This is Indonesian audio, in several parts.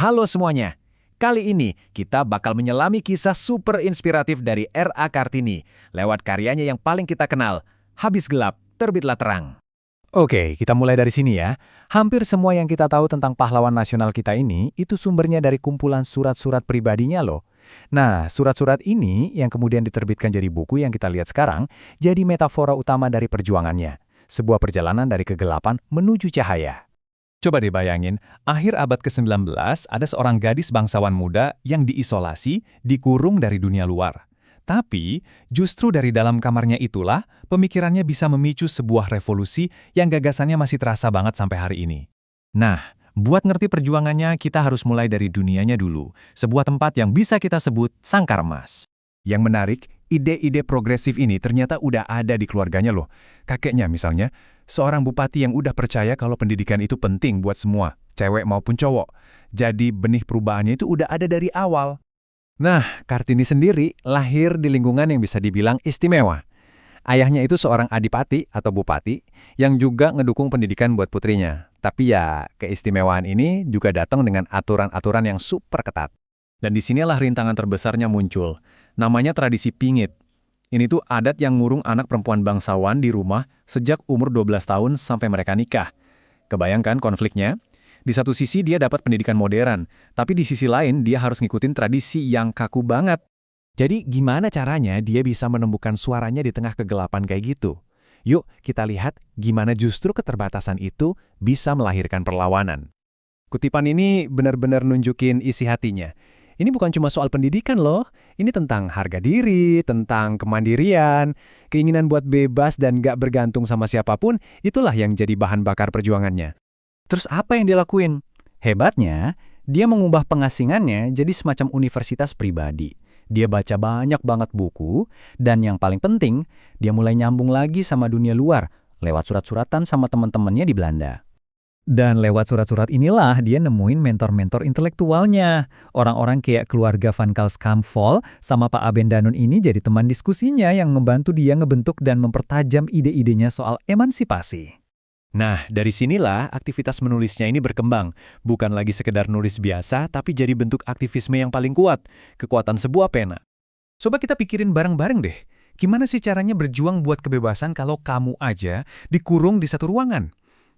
Halo semuanya. Kali ini kita bakal menyelami kisah super inspiratif dari R.A. Kartini lewat karyanya yang paling kita kenal, Habis Gelap, Terbitlah Terang. Oke, kita mulai dari sini ya. Hampir semua yang kita tahu tentang pahlawan nasional kita ini, itu sumbernya dari kumpulan surat-surat pribadinya loh. Nah, surat-surat ini yang kemudian diterbitkan jadi buku yang kita lihat sekarang, jadi metafora utama dari perjuangannya. Sebuah perjalanan dari kegelapan menuju cahaya. Coba deh bayangin, akhir abad ke-19 ada seorang gadis bangsawan muda yang diisolasi, dikurung dari dunia luar. Tapi, justru dari dalam kamarnya itulah, pemikirannya bisa memicu sebuah revolusi yang gagasannya masih terasa banget sampai hari ini. Nah, buat ngerti perjuangannya, kita harus mulai dari dunianya dulu, sebuah tempat yang bisa kita sebut sangkar emas. Yang menarik, ide-ide progresif ini ternyata udah ada di keluarganya loh. Kakeknya misalnya, seorang bupati yang udah percaya kalau pendidikan itu penting buat semua, cewek maupun cowok. Jadi benih perubahannya itu udah ada dari awal. Nah, Kartini sendiri lahir di lingkungan yang bisa dibilang istimewa. Ayahnya itu seorang adipati atau bupati yang juga ngedukung pendidikan buat putrinya. Tapi ya, keistimewaan ini juga datang dengan aturan-aturan yang super ketat. Dan disinilah rintangan terbesarnya muncul. Namanya tradisi pingit. Ini tuh adat yang ngurung anak perempuan bangsawan di rumah sejak umur 12 tahun sampai mereka nikah. Kebayangkan konfliknya? Di satu sisi dia dapat pendidikan modern, tapi di sisi lain dia harus ngikutin tradisi yang kaku banget. Jadi gimana caranya dia bisa menemukan suaranya di tengah kegelapan kayak gitu? Yuk kita lihat gimana justru keterbatasan itu bisa melahirkan perlawanan. Kutipan ini benar-benar nunjukin isi hatinya. Ini bukan cuma soal pendidikan loh, ini tentang harga diri, tentang kemandirian, keinginan buat bebas dan gak bergantung sama siapapun, itulah yang jadi bahan bakar perjuangannya. Terus apa yang dia lakuin? Hebatnya, dia mengubah pengasingannya jadi semacam universitas pribadi. Dia baca banyak banget buku, dan yang paling penting, dia mulai nyambung lagi sama dunia luar, lewat surat-suratan sama teman-temannya di Belanda. Dan lewat surat-surat inilah dia nemuin mentor-mentor intelektualnya. Orang-orang kayak keluarga Van Kalskamfol sama Pak Abendanon ini jadi teman diskusinya yang ngebantu dia ngebentuk dan mempertajam ide-idenya soal emansipasi. Nah, dari sinilah aktivitas menulisnya ini berkembang. Bukan lagi sekedar nulis biasa, tapi jadi bentuk aktivisme yang paling kuat. Kekuatan sebuah pena. Coba kita pikirin bareng-bareng deh. Gimana sih caranya berjuang buat kebebasan kalau kamu aja dikurung di satu ruangan?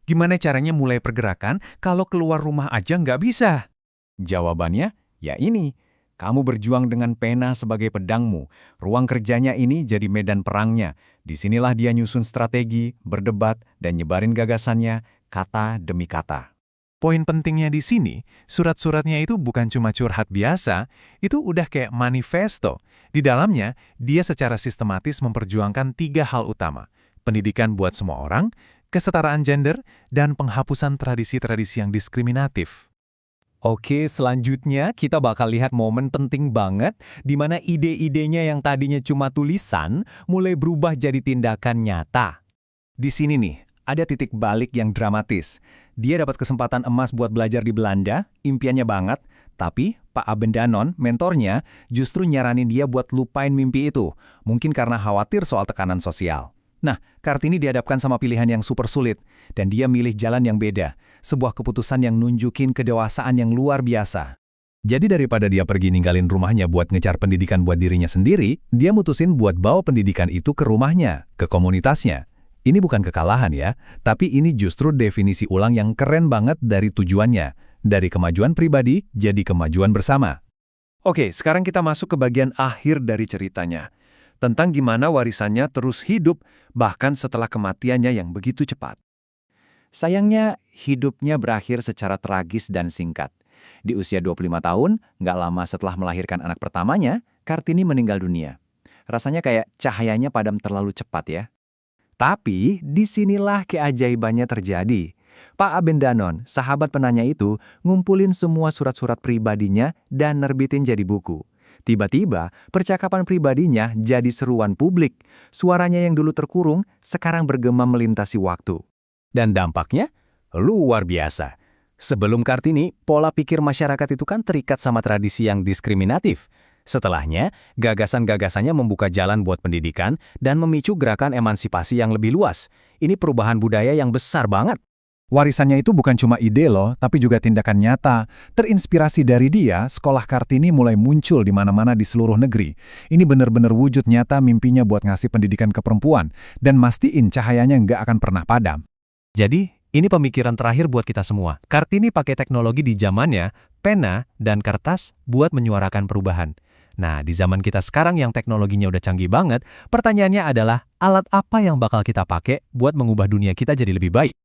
Gimana caranya mulai pergerakan kalau keluar rumah aja nggak bisa? Jawabannya, ya ini. Kamu berjuang dengan pena sebagai pedangmu. Ruang kerjanya ini jadi medan perangnya. Disinilah dia nyusun strategi, berdebat, dan nyebarin gagasannya, kata demi kata. Poin pentingnya di sini, surat-suratnya itu bukan cuma curhat biasa, itu udah kayak manifesto. Di dalamnya, dia secara sistematis memperjuangkan 3 hal utama. Pendidikan buat semua orang, kesetaraan gender, dan penghapusan tradisi-tradisi yang diskriminatif. Oke, selanjutnya kita bakal lihat momen penting banget di mana ide-idenya yang tadinya cuma tulisan mulai berubah jadi tindakan nyata. Di sini nih, ada titik balik yang dramatis. Dia dapat kesempatan emas buat belajar di Belanda, impiannya banget, tapi Pak Abendanon, mentornya, justru nyaranin dia buat lupain mimpi itu, mungkin karena khawatir soal tekanan sosial. Nah, Kartini dihadapkan sama pilihan yang super sulit, dan dia milih jalan yang beda, sebuah keputusan yang nunjukin kedewasaan yang luar biasa. Jadi daripada dia pergi ninggalin rumahnya buat ngejar pendidikan buat dirinya sendiri, dia mutusin buat bawa pendidikan itu ke rumahnya, ke komunitasnya. Ini bukan kekalahan ya, tapi ini justru definisi ulang yang keren banget dari tujuannya, dari kemajuan pribadi jadi kemajuan bersama. Oke, sekarang kita masuk ke bagian akhir dari ceritanya. Tentang gimana warisannya terus hidup bahkan setelah kematiannya yang begitu cepat. Sayangnya, hidupnya berakhir secara tragis dan singkat. Di usia 25 tahun, nggak lama setelah melahirkan anak pertamanya, Kartini meninggal dunia. Rasanya kayak cahayanya padam terlalu cepat ya. Tapi, disinilah keajaibannya terjadi. Pak Abendanon, sahabat penanya itu, ngumpulin semua surat-surat pribadinya dan nerbitin jadi buku. Tiba-tiba, percakapan pribadinya jadi seruan publik. Suaranya yang dulu terkurung, sekarang bergema melintasi waktu. Dan dampaknya luar biasa. Sebelum Kartini, pola pikir masyarakat itu kan terikat sama tradisi yang diskriminatif. Setelahnya, gagasan-gagasannya membuka jalan buat pendidikan dan memicu gerakan emansipasi yang lebih luas. Ini perubahan budaya yang besar banget. Warisannya itu bukan cuma ide loh, tapi juga tindakan nyata. Terinspirasi dari dia, sekolah Kartini mulai muncul di mana-mana di seluruh negeri. Ini benar-benar wujud nyata mimpinya buat ngasih pendidikan ke perempuan, dan mastiin cahayanya nggak akan pernah padam. Jadi, ini pemikiran terakhir buat kita semua. Kartini pakai teknologi di zamannya, pena dan kertas buat menyuarakan perubahan. Nah, di zaman kita sekarang yang teknologinya udah canggih banget, pertanyaannya adalah alat apa yang bakal kita pakai buat mengubah dunia kita jadi lebih baik?